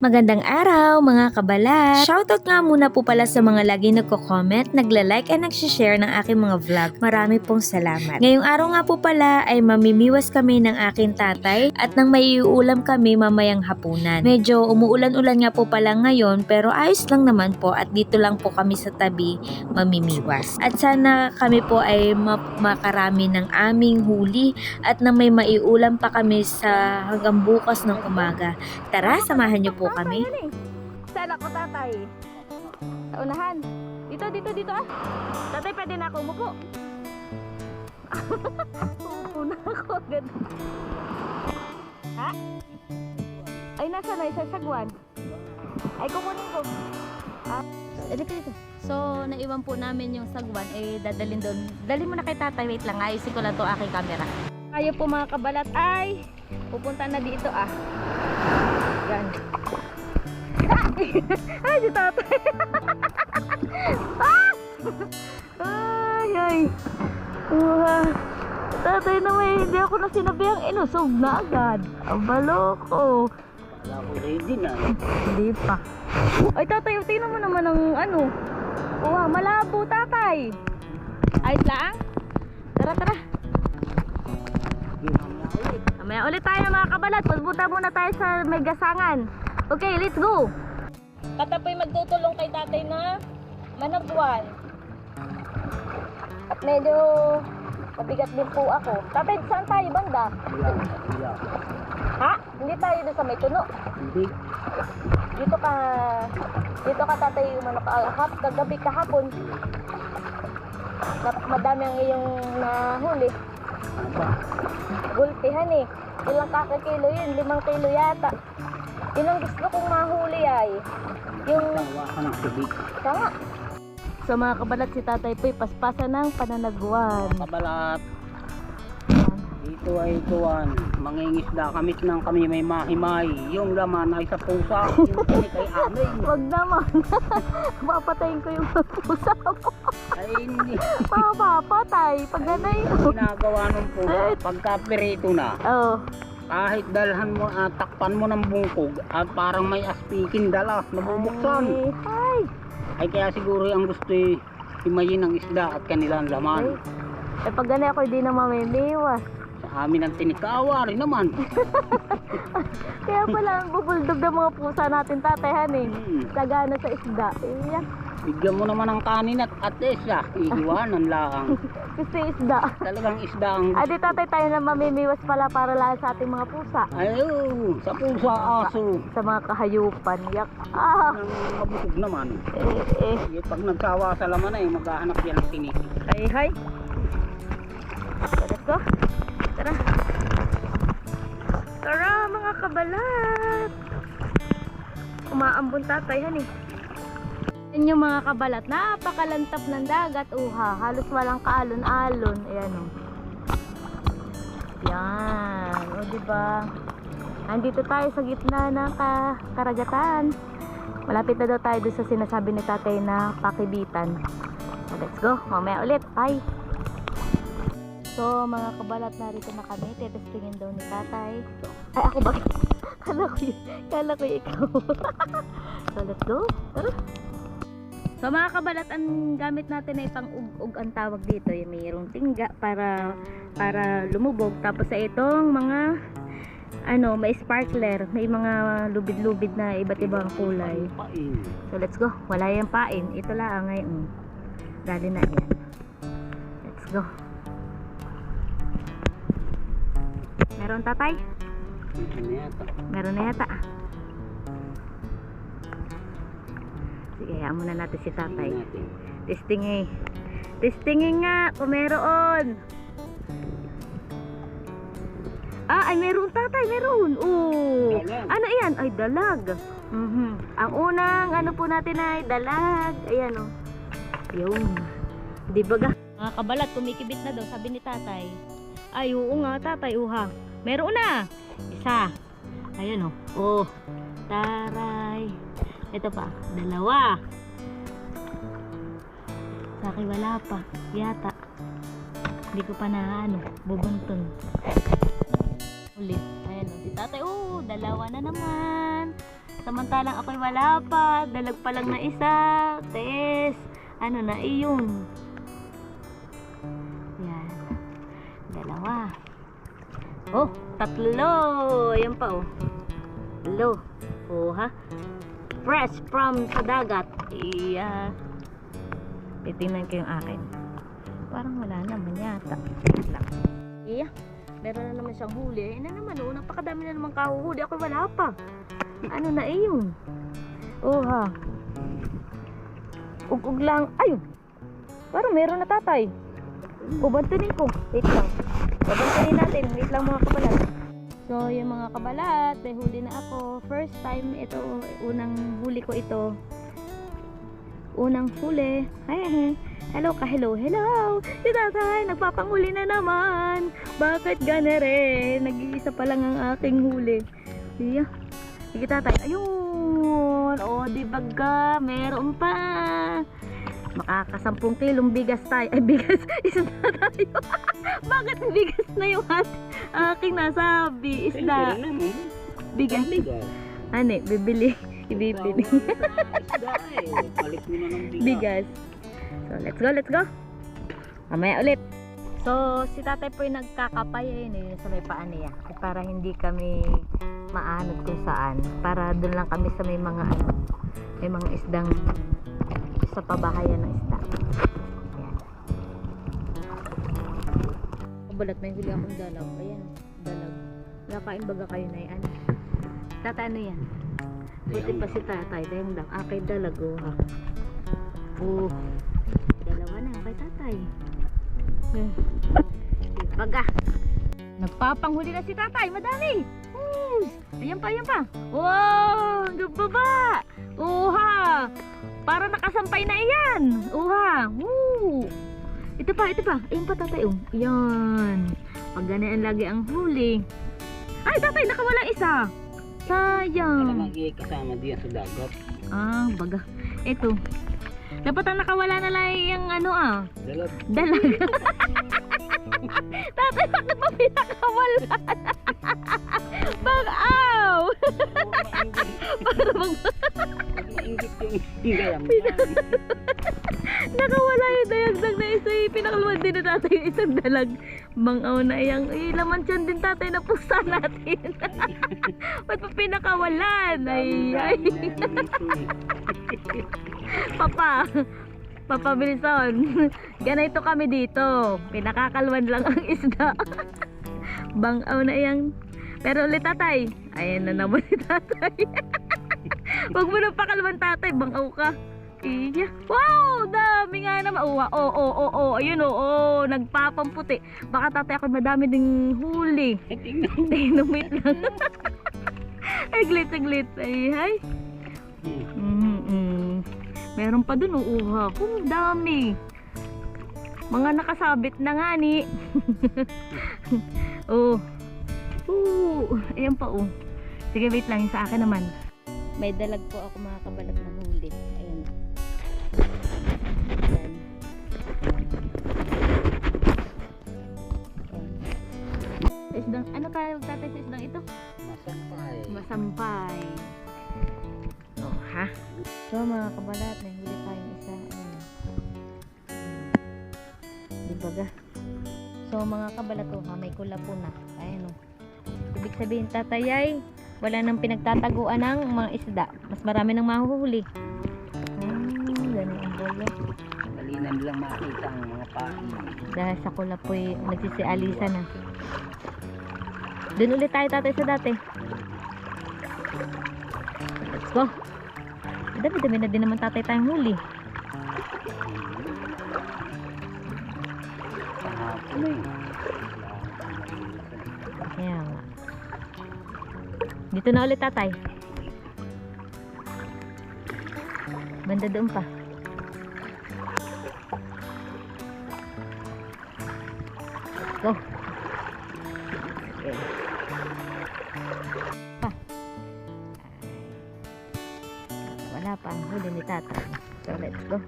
Magandang araw mga kabalat! Shoutout nga muna po pala sa mga lagi nagko-comment, nagla-like and nag-share ng aking mga vlog. Marami pong salamat. Ngayong araw nga po pala ay mamimiwas kami ng aking tatay at nang maiuulam kami mamayang hapunan. Medyo umuulan-ulan nga po pala ngayon pero ayos lang naman po at dito lang po kami sa tabi mamimiwas. At sana kami po ay makarami ng aming huli at nang may maiulam pa kami sa hanggang bukas ng umaga. Tara, samahan niyo po kami. Saan ako, tatay? Sa unahan. Dito ah. Tatay, pwede na ako umupo. Umupo na ako agad. Ha? Ay, nasa na isa sagwan. Ay, kukunin ko. Dito. So, naiwan po namin yung sagwan. Dadalhin doon. Dalhin mo na kay tatay. Wait lang. Ayusin ko lang to aking camera. Tayo po mga kabalat ay pupunta na dito ah. Yan. Ay, si tatay. Ay. Tatay naman, hindi ako na sinabihang inusog na agad. Ang baloko. Wala ko ready na. Hindi pa. Ay, tatay, tingnan mo naman ang ano. Malabo, tatay. Ayos lang. Tara. Mamaya ulit tayo mga kabalat. Pagbuta muna tayo sa may gasangan. Okay, let's go. Katapoy magtutulong kay tatay na managwan. At medyo mabigat din po ako. Tatay, saan tayo banda? Yeah. Ha? Hindi tayo doon sa may tuno. Hindi. Dito ka tatay umanok kagabi kahapon. Madami ang iyong nahuli. Ano ba? Gulpihan eh. Ilang kakakilo yun? 5 kilo yata. Yun ang gusto kong mahuli ay yung Tawa ka ng tubig. tanga. So mga kabalat, si tatay po'y paspasan ng pananaguan. Kabalat. Dito ay tuwan. Mangingisda kamit ng kami may mahimay. Yung laman ay sa pusa. Yung tinik ay amin. Wag naman. Papatayin ko yung pusa mo. Ay hindi. Papatay. Pag ganay. Ginagawa nung pusa. Pagka pirito na. Oh. Kahit dalhan mo at takpan mo ng bungkog at parang may aspikin dala nabubuksan. Ay kaya siguro ang gusto himayin ng isda at kanilang laman. Pag ganay ako hindi na mamimiwas. Sa amin ang tinikawa rin naman. Kaya pala ang bubuldog ng mga pusa natin tatayan eh. Sagana sa isda. Bigyan mo naman ng kanin at isda. Iiwanan lang. Gusto yung isda. Talagang isda ang Adi tatay tayo na mamimiwas pala para lang sa ating mga pusa. ayun, sa pusa aso. Sa mga kahayupan. Yak. Nang mabusog naman. Eh. Sige, pag nagsawa sa laman ay maghahanap yan ng tinik. Hay. Let's go. Tara mga kabalat. Umaambon tatay han eh. Yan yung mga kabalat, napakalantap ng dagat, halos walang kaalon-alon. Ayan o. Yan, o diba? Nandito tayo sa gitna ng karagatan. Malapit na daw tayo doon sa sinasabi ni tatay na pakibitan. So, let's go, mamaya ulit, bye! So mga kabalat, narito na kami, tetestingin daw ni tatay. Ay ako ba? Kala ko ikaw. So let's go, tara! So mga kabalat, ang gamit natin ay pang ug-ug ang tawag dito. Yung mayroong tingga para lumubog. Tapos sa itong mga may sparkler, may mga lubid-lubid na iba't ibang kulay. So let's go. Wala yung pain. Ito lang ngayon. Dali na yan. Let's go. Meron tatay? Meron na yata. Sige, hayaan muna natin si tatay. Testingin nga kung meron. Ay meron tatay, meron. Ano yan? Ay dalag. Ang unang po natin ay dalag. Ayan o. Yun. Di ba ga? Mga kabalat, kumikibit na daw, sabi ni tatay. Ay oo nga tatay, meron na. Isa. Ayan o. Taray. Ito pa, 2. Sa akin wala pa, yata. Hindi ko pa na bubunton. Ulit. Ayan o, si tatay, 2 na naman. Samantalang ako'y wala pa. Dalag pa lang na isa. Tes. Ano na iyon? Yan. Dalawa. Oh, tatlo. Ayan pa oh. Tatlo. Oh ha. Fresh from sa dagat. Iya. Titingnan ko yung akin. Parang wala naman yata. Wait lang. Iya. Meron na naman siyang huli. Ano naman oh. Napakadami na naman kahuhuli. Ako wala pa. Ano na iyon? Oh ha. Ug-ug lang. Ayun. Parang meron na tatay. Ubantunin ko. Wait lang. Ubantunin natin. Wait lang mga kabalat. So, yung mga kabalat, may huli na ako. First time ito, unang huli ko ito. Unang huli. Hi. Hello ka, hello. Si tatay, nagpapanghuli na naman. Bakit ganere? Nag-iisa pa lang ang aking huli. Iya. Sige tatay. Ayun. O, di baga. Meron pa. Makaka-10 kilong bigas tayo. Ay, bigas. Isda tayo. Bakit bigas na yung aking nasabi? Isda. Bigas. Ano eh, bibili. Ibibili. Palit mo na ng Bigas. So, let's go. Mamaya ulit. So, si tatay po yung nagkakapay ayun eh, sa may paan niya. Para hindi kami maanod kung saan. Para doon lang kami sa may mga may mga isdang sa pabahayan ng isda. Ayan. Kabalat, may huli akong dalag. Ayan, dalag. Nakain baga kayo na yan. Tatay, ano yan? Buti pa si tatay. Dahil lang, kay dalag. Ha? Oh. Dalawa na kay tatay. Baga. Nagpapanghuli na si tatay. Madami. Ayan pa. Wow! Nagbaba! Oha! Para nakasampay na iyan. Oha! Woo! Ito pa. Ayan pa tatay. Oh. Ayan. Pag ganyan lagi ang huli. Ay tatay, nakawala isa. Sayang. Alam mo, kasama diyan sa dagat. Baga. Ito. Dapat ang nakawala na lang yung Dalag. dalag. Tatay, bakit mo pinakawalan? Bag-aw! Para Maingit yung gayam. nakawala yung dayagdag na isa. Pinakaluan din na tatay yung isang dalag. Bang-aw na iyang laman tiyan din tatay na pusa natin. Ba't mo pinakawalan? Ay. Papa Wilson, ganito kami dito. Pinakakalwan lang ang isda. Bang-aw na iyang. Pero ulit tatay. Ayan na naman si tatay. Huwag mo nang pakalwan tatay. Bang-aw ka. Iya. Wow! Dami nga naman. Ayun nagpapamputi. Baka tatay ako madami ding huli. Tingnan wait lang. Ay, saglit. Ay. Meron pa dun, uha. Dami. Mga nakasabit na nga ni. Ayan pa Sige, wait lang. Yung sa akin naman. May dalag po ako mga kabalat na huli. Ayan. Isdang, ano ka tatay sa isdang ito? Masampay. Ha? So mga kabalat, may huli tayong isa. Dibaga. So mga kabalat may kula po na. Ayan Ibig sabihin tatay ay wala nang pinagtataguan ng mga isda. Mas marami nang mahuhuli. Ganun ang bolo. Malinan lang makita ang mga pain. Dahil sa kula po nagsisialisa na. Doon ulit tayo tatay sa dati. Let's go. Dami-dami na din naman tatay tayong huli. Kaya nga. Dito na ulit tatay. Banda doon pa. Go. Okay. Wala pa ang huli ni tatay. So let's go.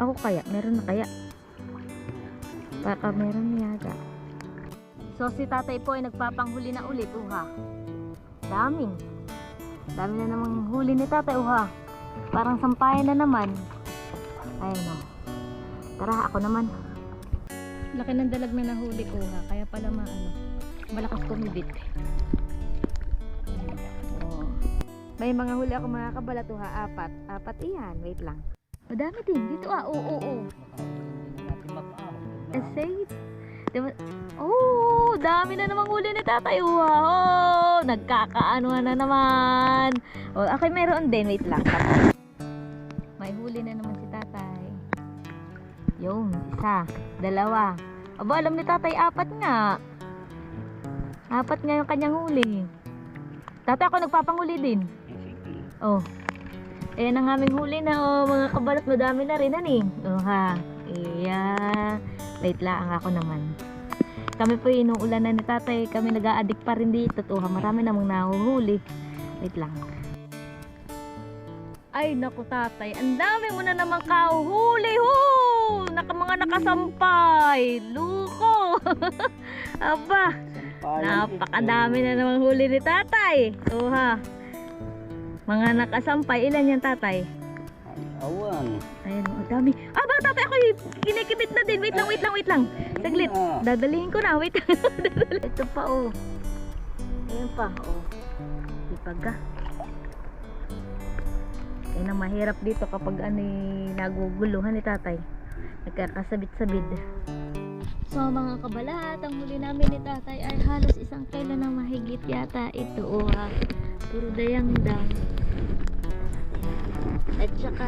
Ako kaya? Meron na kaya? Baka meron yata. So si tatay po ay nagpapanghuli na ulit. Daming. Dami na namang huli ni tatay, ha. Parang sampayan na naman. Ayun, oh. Tara, ako naman. Laki ng dalag na nahuli ko, ha. Kaya pala malakas kumibit. Oh. May mga huli ako mga kabalat, ha. Apat iyan. Wait lang. Madami din. Dito, oo. Essay. Diba? Oh, dami na namang huli ni tatay. Wow, nagkakaano na naman. Oh, okay, meron din. Wait lang. May huli na naman si tatay. Yung, isa, dalawa. Aba, alam ni tatay, 4 nga. 4 nga yung kanyang huli. Tatay, ako nagpapanghuli din. Oh. Ayan ang aming huli na, oh, mga kabalat. Madami na rin, ani. Oh, ha. Iya. Wait lang, ako naman. Kami po inuulan na ni tatay. Kami nag-a-addict pa rin dito. Tuha, marami namang nahuhuli. Wait lang. Ay, naku tatay. Ang dami mo na namang kahuhuli. Mga nakasampay. Luko. Aba. Napakadami na namang huli ni tatay. Tuha. Mga nakasampay. Ilan yan tatay? Awan. Ayan, ang dami. Baka tatay ako kinikibit na din. Wait lang. Saglit. Dadalihin ko na. Wait. Ito pa, oh. Ayan pa, oh. Ipaga. Ayan ang mahirap dito kapag naguguluhan ni tatay. Nagkakasabit-sabit. So mga kabalat, ang huli namin ni tatay ay halos 1 kilo na mahigit yata. Ito, oh, ha. Puro dayang-dang. At saka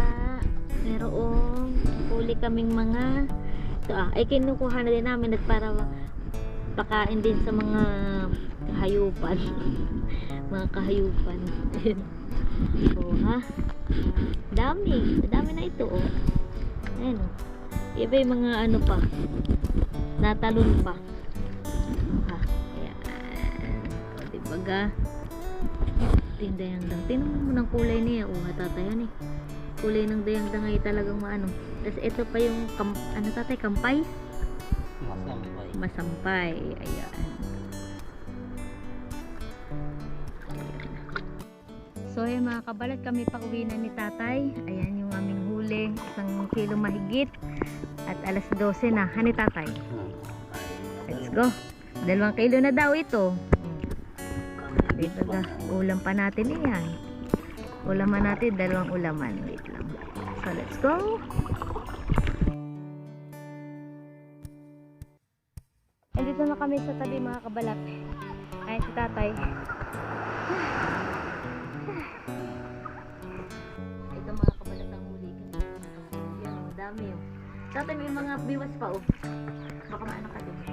merong huli kaming mga ito, ay kinukuha na din namin at para pakain din sa mga hayupan. Mga kahayupan. Oh, ha. Dami na ito, oh. Ayan, oh. Iba yung mga ano pa, natalon pa. Oh, ha. Ayan. O, dibaga. Yung dayang-dang. Tingnan mo ng kulay niya. Tatayan eh. Kulay ng dayang-dang ay talagang maano. Tapos ito pa yung tatay, kampay? Masampay. Ayan. So ayan mga kabalat, kami pa uwi na ni tatay. Ayan yung aming huli. 1 kilo mahigit. At alas 12 na. Hani tatay? Let's go. 2 kilo na daw ito. Dito ga, ulam pa natin yan. Ulaman natin, 2 ulaman. Wait lang. So let's go. Dito na kami sa tabi mga kabalat. Ayan si tatay. Ito mga kabalat ang huli. Yan, madami yun. Tatay may mga biwas pa, oh. Baka maano ka din.